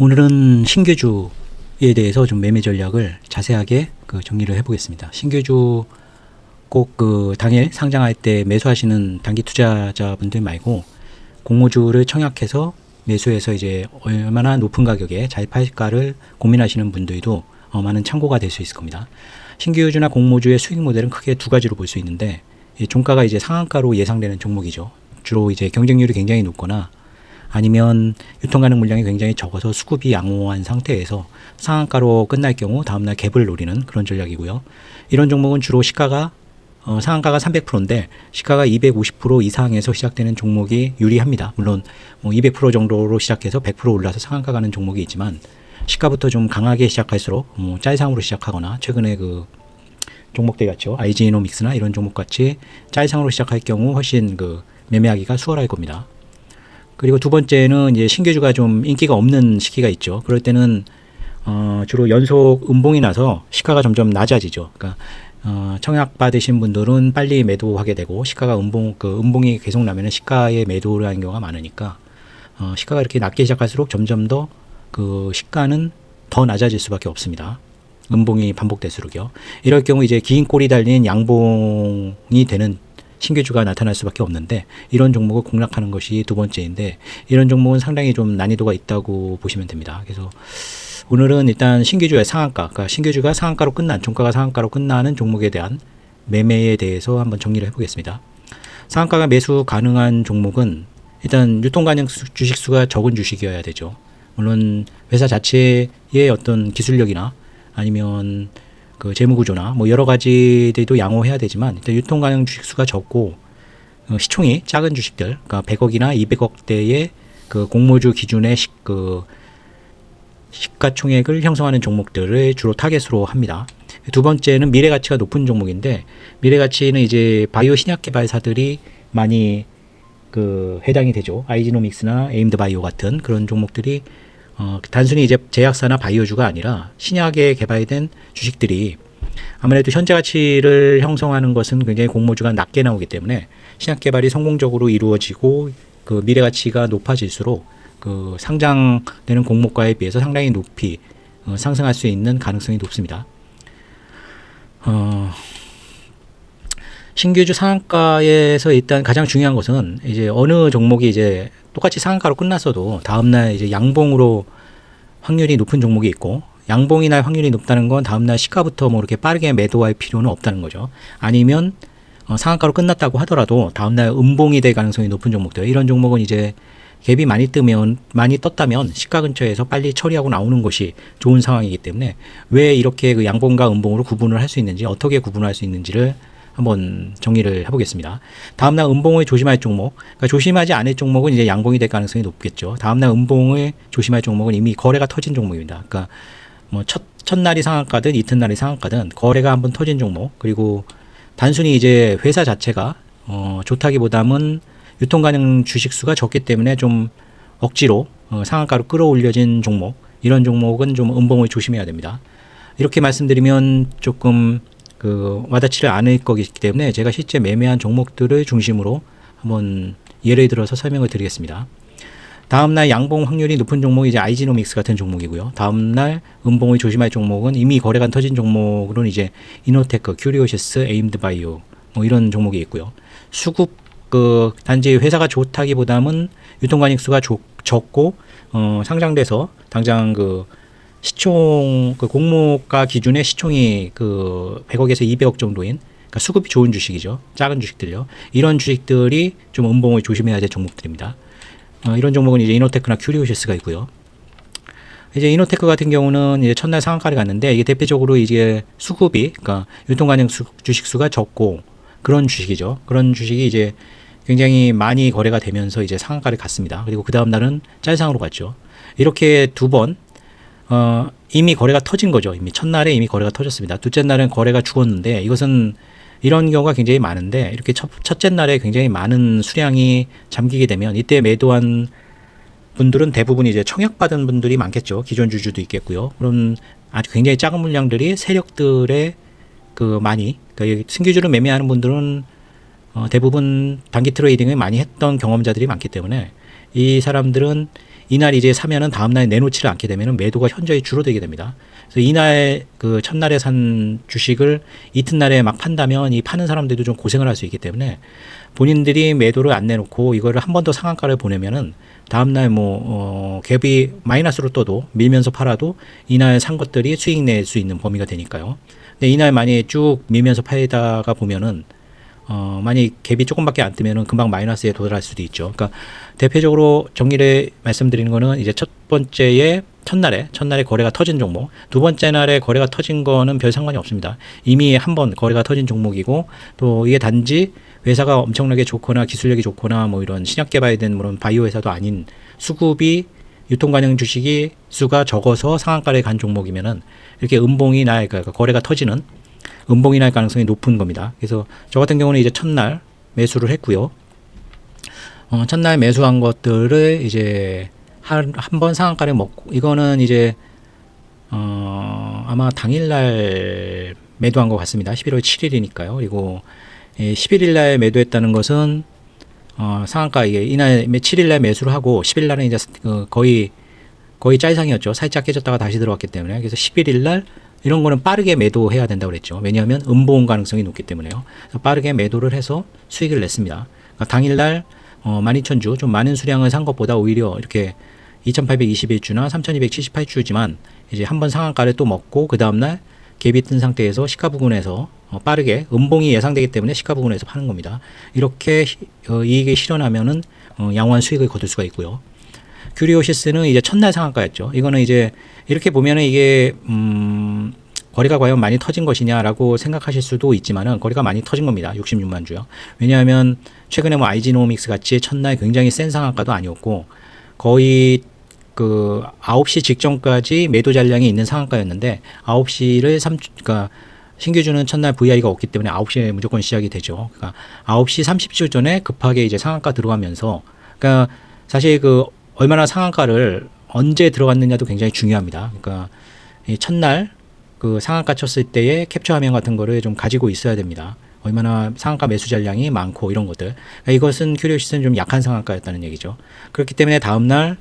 오늘은 신규주에 대해서 좀 매매 전략을 자세하게 정리를 해보겠습니다. 신규주 꼭 당일 상장할 때 매수하시는 단기 투자자분들 말고 공모주를 청약해서 매수해서 이제 얼마나 높은 가격에 잘 팔까를 고민하시는 분들도 많은 참고가 될 수 있을 겁니다. 신규주나 공모주의 수익 모델은 크게 두 가지로 볼 수 있는데, 종가가 이제 상한가로 예상되는 종목이죠. 주로 이제 경쟁률이 굉장히 높거나 아니면 유통 가능 물량이 굉장히 적어서 수급이 양호한 상태에서 상한가로 끝날 경우 다음날 갭을 노리는 그런 전략이고요. 이런 종목은 주로 시가가 상한가가 300%인데 시가가 250% 이상에서 시작되는 종목이 유리합니다. 물론 200% 정도로 시작해서 100% 올라서 상한가 가는 종목이 있지만, 시가부터 좀 강하게 시작할수록 짤상으로 시작하거나 최근에 종목들 같죠, IG이노믹스나 이런 종목 같이 짤상으로 시작할 경우 훨씬 매매하기가 수월할 겁니다. 그리고 두 번째는 이제 신규주가 좀 인기가 없는 시기가 있죠. 그럴 때는 주로 연속 음봉이 나서 시가가 점점 낮아지죠. 그러니까 청약 받으신 분들은 빨리 매도하게 되고, 시가가 음봉이 계속 나면은 시가에 매도를 하는 경우가 많으니까 시가가 이렇게 낮게 시작할수록 점점 더 시가는 더 낮아질 수밖에 없습니다. 음봉이 반복될수록요. 이럴 경우 이제 긴 꼬리 달린 양봉이 되는 신규주가 나타날 수밖에 없는데, 이런 종목을 공략하는 것이 두 번째인데, 이런 종목은 상당히 좀 난이도가 있다고 보시면 됩니다. 그래서 오늘은 일단 신규주의 상한가, 그러니까 신규주가 상한가로 끝난, 종가가 상한가로 끝나는 종목에 대한 매매에 대해서 한번 정리를 해보겠습니다. 상한가가 매수 가능한 종목은 일단 유통 가능 주식수가 적은 주식이어야 되죠. 물론 회사 자체의 어떤 기술력이나 아니면 재무구조나 여러 가지들도 양호해야 되지만, 일단 유통 가능 주식수가 적고 시총이 작은 주식들, 그러니까 100억이나 200억대의 공모주 기준의 시가총액을 형성하는 종목들을 주로 타겟으로 합니다. 두 번째는 미래가치가 높은 종목인데, 미래가치는 이제 바이오 신약 개발사들이 많이 해당이 되죠. 아이지노믹스나 에임드바이오 같은 그런 종목들이 단순히 이제 제약사나 바이오주가 아니라 신약에 개발된 주식들이 아무래도 현재 가치를 형성하는 것은 굉장히 공모주가 낮게 나오기 때문에, 신약 개발이 성공적으로 이루어지고 미래 가치가 높아질수록 상장되는 공모가에 비해서 상당히 높이 상승할 수 있는 가능성이 높습니다. 신규주 상한가에서 일단 가장 중요한 것은, 이제 어느 종목이 이제 똑같이 상한가로 끝났어도 다음날 이제 양봉으로 확률이 높은 종목이 있고, 양봉이 날 확률이 높다는 건 다음날 시가부터 이렇게 빠르게 매도할 필요는 없다는 거죠. 아니면 상한가로 끝났다고 하더라도 다음날 음봉이 될 가능성이 높은 종목들, 이런 종목은 이제 갭이 많이 떴다면 시가 근처에서 빨리 처리하고 나오는 것이 좋은 상황이기 때문에, 왜 이렇게 양봉과 음봉으로 구분을 할 수 있는지, 어떻게 구분할 수 있는지를 한번 정리를 해보겠습니다. 다음날 음봉을 조심할 종목, 그러니까 조심하지 않을 종목은 이제 양봉이 될 가능성이 높겠죠. 다음날 음봉을 조심할 종목은 이미 거래가 터진 종목입니다. 그러니까 첫날이 상한가든 이튿날이 상한가든 거래가 한번 터진 종목, 그리고 단순히 이제 회사 자체가 좋다기보다는 유통 가능 주식수가 적기 때문에 좀 억지로 상한가로 끌어올려진 종목, 이런 종목은 좀 음봉을 조심해야 됩니다. 이렇게 말씀드리면 조금 와닿지를 않을 거기 때문에 제가 실제 매매한 종목들을 중심으로 한번 예를 들어서 설명을 드리겠습니다. 다음날 양봉 확률이 높은 종목이 이제 아이지노믹스 같은 종목이고요. 다음날 음봉을 조심할 종목은 이미 거래가 터진 종목으로는 이제 이노테크, 큐리오시스, 에임드바이오 이런 종목이 있고요. 수급 단지 회사가 좋다기보다는 유통가능수가 적고 상장돼서 당장 시총 공모가 기준의 시총이 100억에서 200억 정도인, 그러니까 수급이 좋은 주식이죠. 작은 주식들요. 이런 주식들이 좀 음봉을 조심해야 될 종목들입니다. 이런 종목은 이제 이노테크나 큐리오시스가 있고요. 이제 이노테크 같은 경우는 이제 첫날 상한가를 갔는데, 이게 대표적으로 이제 수급이, 그러니까 유통 가능 주식수가 적고 그런 주식이죠. 그런 주식이 이제 굉장히 많이 거래가 되면서 이제 상한가를 갔습니다. 그리고 그 다음 날은 짤상으로 갔죠. 이렇게 두 번 이미 거래가 터진 거죠. 이미 첫날에 이미 거래가 터졌습니다. 둘째 날은 거래가 죽었는데, 이것은 이런 경우가 굉장히 많은데, 이렇게 첫째 날에 굉장히 많은 수량이 잠기게 되면 이때 매도한 분들은 대부분 이제 청약받은 분들이 많겠죠. 기존 주주도 있겠고요. 그럼 아주 굉장히 작은 물량들이 세력들의 그러니까 신규주를 매매하는 분들은 대부분 단기 트레이딩을 많이 했던 경험자들이 많기 때문에, 이 사람들은 이날 이제 사면은 다음날 내놓지를 않게 되면은 매도가 현저히 줄어들게 됩니다. 그래서 이날 그 첫날에 산 주식을 이튿날에 막 판다면 이 파는 사람들도 좀 고생을 할 수 있기 때문에 본인들이 매도를 안 내놓고 이거를 한 번 더 상한가를 보내면은 다음날 갭이 마이너스로 떠도 밀면서 팔아도 이날 산 것들이 수익 낼 수 있는 범위가 되니까요. 근데 이날 많이 쭉 밀면서 팔다가 보면은 만약 갭이 조금밖에 안 뜨면은 금방 마이너스에 도달할 수도 있죠. 그러니까 대표적으로 정리를 말씀드리는 거는 이제 첫 번째에 첫날에 거래가 터진 종목, 두 번째 날에 거래가 터진 거는 별 상관이 없습니다. 이미 한 번 거래가 터진 종목이고 또 이게 단지 회사가 엄청나게 좋거나 기술력이 좋거나 뭐 이런 신약 개발된 그런 바이오 회사도 아닌 수급이 유통 가능 주식이 수가 적어서 상한가를 간 종목이면은 이렇게 음봉이 날 그러니까 거래가 터지는 음봉이 날 가능성이 높은 겁니다. 그래서 저 같은 경우는 이제 첫날 매수를 했고요. 첫날 매수한 것들을 이제 한 번 상한가를 먹고 이거는 이제 아마 당일날 매도한 것 같습니다. 11월 7일이니까요. 그리고 11일날 매도했다는 것은 상한가 이게 이날 7일날 매수를 하고 10일날은 이제 거의 짤상이었죠. 살짝 깨졌다가 다시 들어왔기 때문에. 그래서 11일날 이런 거는 빠르게 매도해야 된다고 그랬죠. 왜냐하면 음봉 가능성이 높기 때문에요. 그래서 빠르게 매도를 해서 수익을 냈습니다. 그러니까 당일날 12,000주 좀 많은 수량을 산 것보다 오히려 이렇게 2,821주나 3,278주지만 이제 한번 상한가를 또 먹고 그 다음날 갭이 뜬 상태에서 시가 부근에서 빠르게 음봉이 예상되기 때문에 시가 부근에서 파는 겁니다. 이렇게 이익이 실현하면은 양호한 수익을 거둘 수가 있고요. 큐리오시스는 이제 첫날 상한가였죠. 이거는 이제 이렇게 보면은 이게 거래가 과연 많이 터진 것이냐라고 생각하실 수도 있지만은 거래가 많이 터진 겁니다. 66만 주요. 왜냐하면 최근에 뭐 아이지노믹스 같이 첫날 굉장히 센 상한가도 아니었고 거의 그 9시 직전까지 매도 잔량이 있는 상한가였는데 9시를 그러니까 신규주는 첫날 VI가 없기 때문에 9시에 무조건 시작이 되죠. 그러니까 9시 30초 전에 급하게 이제 상한가 들어가면서 그러니까 사실 그 얼마나 상한가를 언제 들어갔느냐도 굉장히 중요합니다. 그러니까 이 첫날 그 상한가 쳤을 때의 캡처 화면 같은 거를 좀 가지고 있어야 됩니다. 얼마나 상한가 매수 잔량이 많고 이런 것들. 그러니까 이것은 큐리오시스는 좀 약한 상한가였다는 얘기죠. 그렇기 때문에 다음날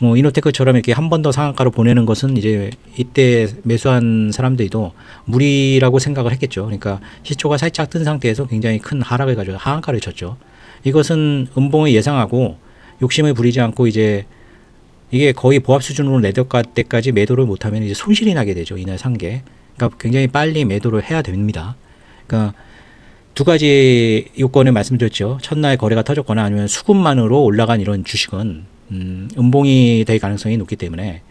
뭐 이노테크처럼 이렇게 한 번 더 상한가로 보내는 것은 이제 이때 매수한 사람들도 무리라고 생각을 했겠죠. 그러니까 시초가 살짝 뜬 상태에서 굉장히 큰 하락을 가지고 하한가를 쳤죠. 이것은 음봉을 예상하고 욕심을 부리지 않고 이제 이게 거의 보합 수준으로 내려갈 때까지 매도를 못하면 이제 손실이 나게 되죠. 이날 산 게. 그러니까 굉장히 빨리 매도를 해야 됩니다. 그러니까 두 가지 요건을 말씀드렸죠. 첫날 거래가 터졌거나 아니면 수급만으로 올라간 이런 주식은 음봉이 될 가능성이 높기 때문에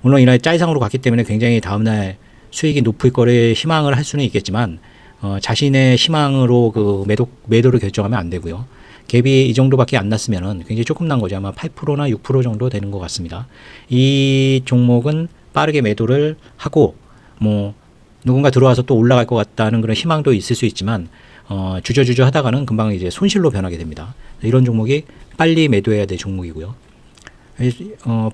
물론 이날 짤상으로 갔기 때문에 굉장히 다음날 수익이 높을 거를 희망을 할 수는 있겠지만 자신의 희망으로 그 매도를 결정하면 안 되고요. 갭이 이 정도밖에 안 났으면은 굉장히 조금 난 거죠. 아마 8%나 6% 정도 되는 것 같습니다. 이 종목은 빠르게 매도를 하고 뭐 누군가 들어와서 또 올라갈 것 같다는 그런 희망도 있을 수 있지만 주저주저 하다가는 금방 이제 손실로 변하게 됩니다. 이런 종목이 빨리 매도해야 될 종목이고요.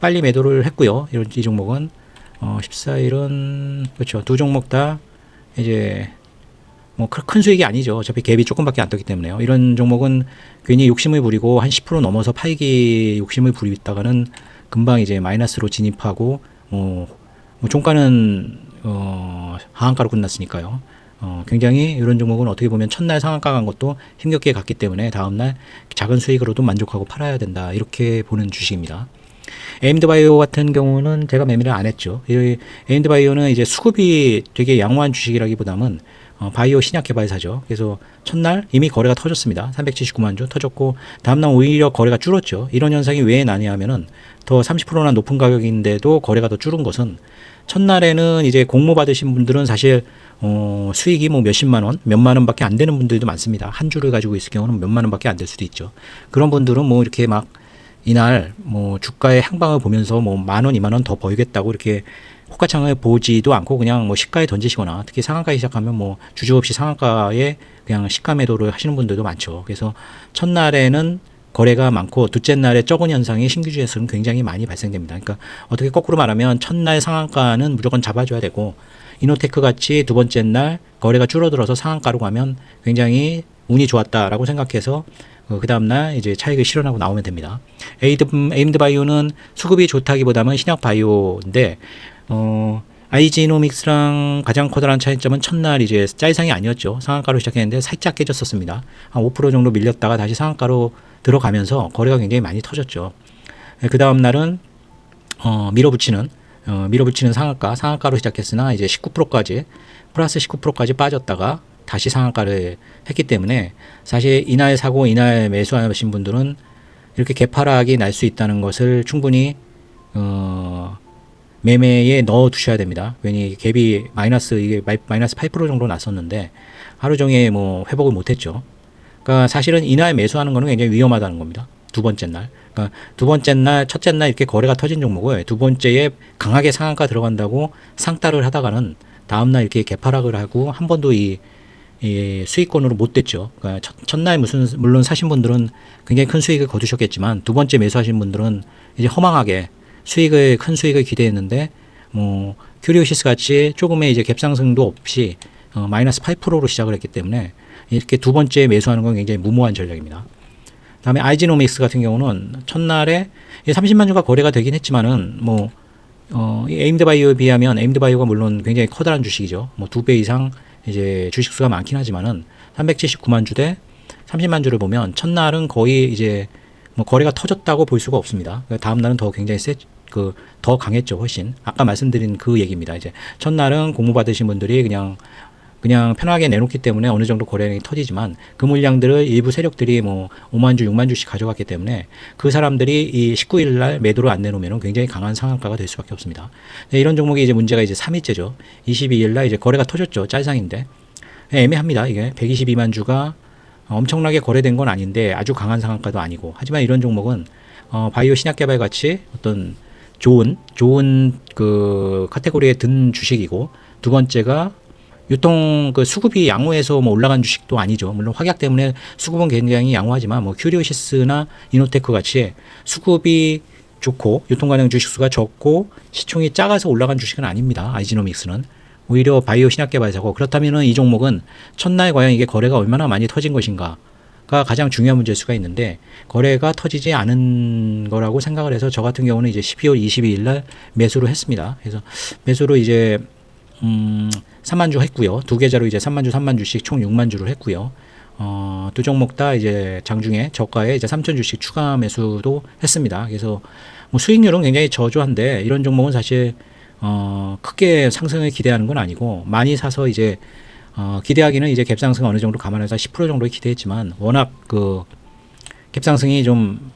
빨리 매도를 했고요. 이 종목은 14일은 그렇죠. 두 종목 다 이제 뭐 큰 수익이 아니죠. 어차피 갭이 조금밖에 안 떴기 때문에요. 이런 종목은 괜히 욕심을 부리고 한 10% 넘어서 팔기 욕심을 부리다가는 금방 이제 마이너스로 진입하고 뭐 종가는 하한가로 끝났으니까요. 굉장히 이런 종목은 어떻게 보면 첫날 상한가 간 것도 힘겹게 갔기 때문에 다음날 작은 수익으로도 만족하고 팔아야 된다. 이렇게 보는 주식입니다. 에임드바이오 같은 경우는 제가 매매를 안 했죠. 에임드바이오는 이제 수급이 되게 양호한 주식이라기보다는 바이오 신약 개발사죠. 그래서 첫날 이미 거래가 터졌습니다. 379만 주 터졌고 다음날 오히려 거래가 줄었죠. 이런 현상이 왜 나냐면은 더 30%나 높은 가격인데도 거래가 더 줄은 것은 첫날에는 이제 공모 받으신 분들은 사실 수익이 뭐 몇십만 원, 몇만 원밖에 안 되는 분들도 많습니다. 한 주를 가지고 있을 경우는 몇만 원밖에 안 될 수도 있죠. 그런 분들은 뭐 이렇게 막 이날 뭐 주가의 향방을 보면서 뭐 만 원, 2만 원 더 벌겠다고 이렇게 호가창을 보지도 않고 그냥 뭐 시가에 던지시거나 특히 상한가에 시작하면 뭐 주저없이 상한가에 그냥 시가 매도를 하시는 분들도 많죠. 그래서 첫날에는 거래가 많고 둘째 날에 적은 현상이 신규주에서는 굉장히 많이 발생됩니다. 그러니까 어떻게 거꾸로 말하면 첫날 상한가는 무조건 잡아줘야 되고 이노테크 같이 두 번째 날 거래가 줄어들어서 상한가로 가면 굉장히 운이 좋았다라고 생각해서 그 다음날 이제 차익을 실현하고 나오면 됩니다. 에임드 바이오는 수급이 좋다기보다는 신약 바이오인데, 아이지노믹스랑 가장 커다란 차이점은 첫날 이제 짤상이 아니었죠. 상한가로 시작했는데 살짝 깨졌었습니다. 한 5% 정도 밀렸다가 다시 상한가로 들어가면서 거래가 굉장히 많이 터졌죠. 그 다음 날은 밀어붙이는 상한가로 시작했으나 이제 19%까지 플러스 19%까지 빠졌다가 다시 상한가를 했기 때문에 사실 이날 사고 이날 매수하신 분들은 이렇게 개파락이 날 수 있다는 것을 충분히 매매에 넣어 두셔야 됩니다. 괜히 갭이 마이너스 8% 정도 났었는데 하루 종일 뭐 회복을 못했죠. 그러니까 사실은 이날 매수하는 거는 굉장히 위험하다는 겁니다. 두 번째 날. 그러니까 두 번째 날, 첫째 날 이렇게 거래가 터진 종목을 두 번째에 강하게 상한가 들어간다고 상따를 하다가는 다음 날 이렇게 개파락을 하고 한 번도 이 수익권으로 못 됐죠. 그러니까 첫날 물론 사신 분들은 굉장히 큰 수익을 거두셨겠지만 두 번째 매수하신 분들은 이제 허망하게 큰 수익을 기대했는데 뭐 큐리오시스 같이 조금의 이제 갭상승도 없이 마이너스 8%로 시작을 했기 때문에 이렇게 두 번째 매수하는 건 굉장히 무모한 전략입니다. 다음에 아이지노믹스 같은 경우는 첫날에 30만 주가 거래가 되긴 했지만은 뭐 에임드 바이오에 비하면 에임드 바이오가 물론 굉장히 커다란 주식이죠. 뭐 2배 이상 이제 주식 수가 많긴 하지만은 379만 주 대 30만 주를 보면 첫날은 거의 이제 뭐 거래가 터졌다고 볼 수가 없습니다. 다음 날은 더 굉장히 더 강했죠, 훨씬. 아까 말씀드린 그 얘기입니다. 이제 첫날은 공모 받으신 분들이 그냥 편하게 내놓기 때문에 어느 정도 거래량이 터지지만 그 물량들을 일부 세력들이 뭐 5만 주, 6만 주씩 가져갔기 때문에 그 사람들이 이 19일 날 매도를 안 내놓으면 굉장히 강한 상한가가 될 수밖에 없습니다. 이런 종목이 이제 문제가 이제 3일째죠. 22일 날 이제 거래가 터졌죠. 짤상인데. 애매합니다. 이게 122만 주가 엄청나게 거래된 건 아닌데 아주 강한 상한가도 아니고. 하지만 이런 종목은 바이오 신약 개발 같이 어떤 좋은 그 카테고리에 든 주식이고, 두 번째가 유통 그 수급이 양호해서 뭐 올라간 주식도 아니죠. 물론 확약 때문에 수급은 굉장히 양호하지만 뭐 큐리오시스나 이노테크 같이 수급이 좋고 유통 가능 주식 수가 적고 시총이 작아서 올라간 주식은 아닙니다. 아이지노믹스는 오히려 바이오 신약 개발사고, 그렇다면은 이 종목은 첫날 과연 이게 거래가 얼마나 많이 터진 것인가가 가장 중요한 문제일 수가 있는데 거래가 터지지 않은 거라고 생각을 해서 저 같은 경우는 이제 12월 22일 날 매수를 했습니다. 그래서 매수로 이제 3만 주 했고요. 두 계좌로 이제 3만 주씩 총 6만 주를 했고요. 두 종목 다 이제 장중에 저가에 이제 3천 주씩 추가 매수도 했습니다. 그래서 뭐 수익률은 굉장히 저조한데 이런 종목은 사실 크게 상승을 기대하는 건 아니고, 많이 사서 이제 기대하기는 이제 갭상승 어느 정도 감안해서 10% 정도 기대했지만 워낙 그 갭상승이 좀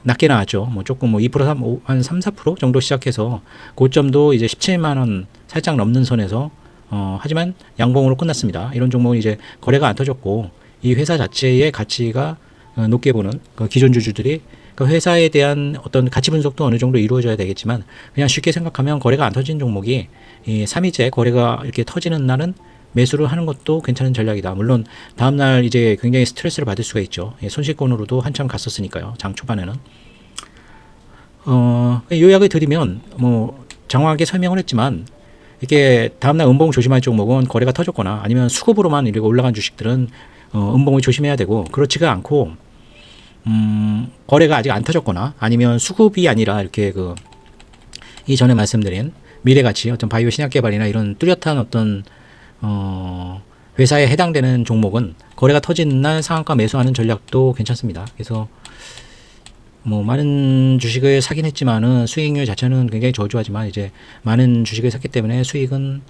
낮게 나왔죠. 뭐 조금 뭐 2%, 한 3, 4% 정도 시작해서 고점도 이제 17만 원 살짝 넘는 선에서 하지만 양봉으로 끝났습니다. 이런 종목은 이제 거래가 안 터졌고 이 회사 자체의 가치가 높게 보는 그 기존 주주들이 그 회사에 대한 어떤 가치 분석도 어느 정도 이루어져야 되겠지만, 그냥 쉽게 생각하면 거래가 안 터진 종목이 이 3일째 거래가 이렇게 터지는 날은 매수를 하는 것도 괜찮은 전략이다. 물론 다음날 이제 굉장히 스트레스를 받을 수가 있죠. 손실권으로도 한참 갔었으니까요. 장 초반에는. 요약을 드리면 뭐 장황하게 설명을 했지만, 이게 다음날 음봉 조심할 종목은 거래가 터졌거나 아니면 수급으로만 이렇게 올라간 주식들은 음봉을 조심해야 되고, 그렇지가 않고 거래가 아직 안 터졌거나 아니면 수급이 아니라 이렇게 이전에 말씀드린 미래가치 어떤 바이오 신약 개발이나 이런 뚜렷한 어떤 회사에 해당되는 종목은 거래가 터지는 날 상한가 매수하는 전략도 괜찮습니다. 그래서 뭐 많은 주식을 사긴 했지만은 수익률 자체는 굉장히 저조하지만 이제 많은 주식을 샀기 때문에 수익은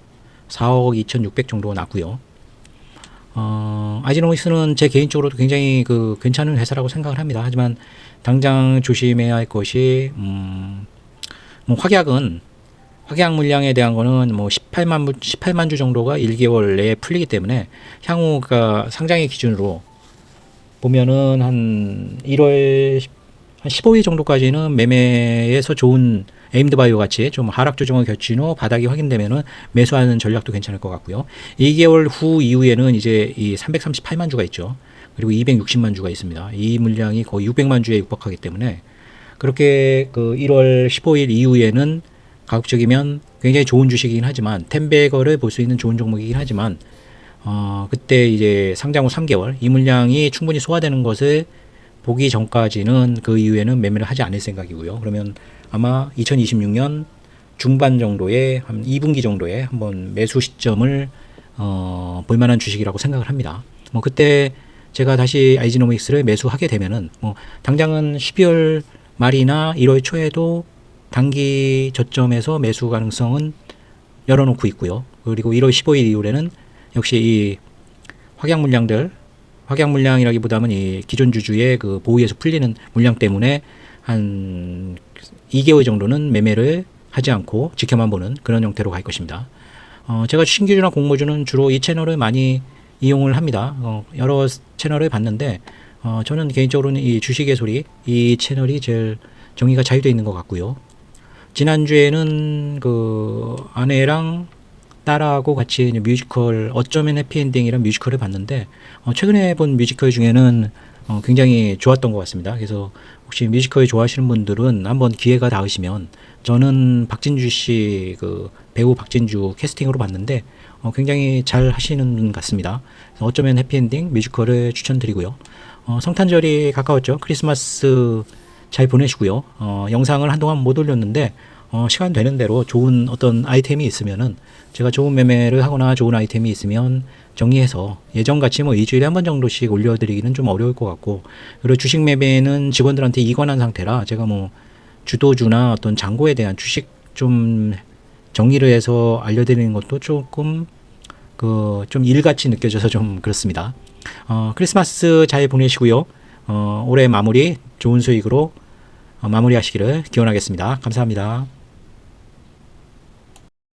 4억 2,600 정도 났고요. 아이지노믹스는 제 개인적으로도 굉장히 괜찮은 회사라고 생각을 합니다. 하지만 당장 조심해야 할 것이 뭐 확약 물량에 대한 거는 뭐 18만 주 정도가 1개월 내에 풀리기 때문에 향후가 상장일 기준으로 보면은 한 1월 한 15일 정도까지는 매매에서 좋은 에임드 바이오 같이 좀 하락 조정을 거친 후 바닥이 확인되면은 매수하는 전략도 괜찮을 것 같고요. 2개월 후 이후에는 이제 이 338만 주가 있죠. 그리고 260만 주가 있습니다. 이 물량이 거의 600만 주에 육박하기 때문에 그렇게 1월 15일 이후에는 가급적이면 굉장히 좋은 주식이긴 하지만 텐베거를 볼 수 있는 좋은 종목이긴 하지만 그때 이제 상장 후 3개월 이 물량이 충분히 소화되는 것을 보기 전까지는 그 이후에는 매매를 하지 않을 생각이고요. 그러면 아마 2026년 중반 정도에 한 2분기 정도에 한번 매수 시점을 볼만한 주식이라고 생각을 합니다. 뭐 그때 제가 다시 아이지노믹스를 매수하게 되면은 뭐 당장은 12월 말이나 1월 초에도 단기 저점에서 매수 가능성은 열어놓고 있고요. 그리고 1월 15일 이후에는 역시 이 확약 물량이라기보다는 이 기존 주주의 그 보유에서 풀리는 물량 때문에 한 2개월 정도는 매매를 하지 않고 지켜만 보는 그런 형태로 갈 것입니다. 제가 신규주나 공모주는 주로 이 채널을 많이 이용을 합니다. 여러 채널을 봤는데 저는 개인적으로는 이 주식의 소리 이 채널이 제일 정의가 잘 되어 있는 것 같고요. 지난주에는 그 아내랑 딸하고 같이 뮤지컬 어쩌면 해피엔딩이란 뮤지컬을 봤는데 최근에 본 뮤지컬 중에는 굉장히 좋았던 것 같습니다. 그래서 혹시 뮤지컬 좋아하시는 분들은 한번 기회가 닿으시면 저는 박진주 씨 그 배우 박진주 캐스팅으로 봤는데 굉장히 잘 하시는 분 같습니다. 어쩌면 해피엔딩 뮤지컬을 추천드리고요. 성탄절이 가까웠죠. 크리스마스 잘 보내시고요. 영상을 한동안 못 올렸는데 시간 되는 대로 좋은 어떤 아이템이 있으면은 제가 좋은 매매를 하거나 좋은 아이템이 있으면 정리해서 예전같이 뭐 일주일에 한 번 정도씩 올려드리기는 좀 어려울 것 같고, 그리고 주식 매매는 직원들한테 이관한 상태라 제가 뭐 주도주나 어떤 잔고에 대한 주식 좀 정리를 해서 알려드리는 것도 조금 좀 일같이 느껴져서 좀 그렇습니다. 크리스마스 잘 보내시고요. 올해 마무리 좋은 수익으로 마무리하시기를 기원하겠습니다. 감사합니다.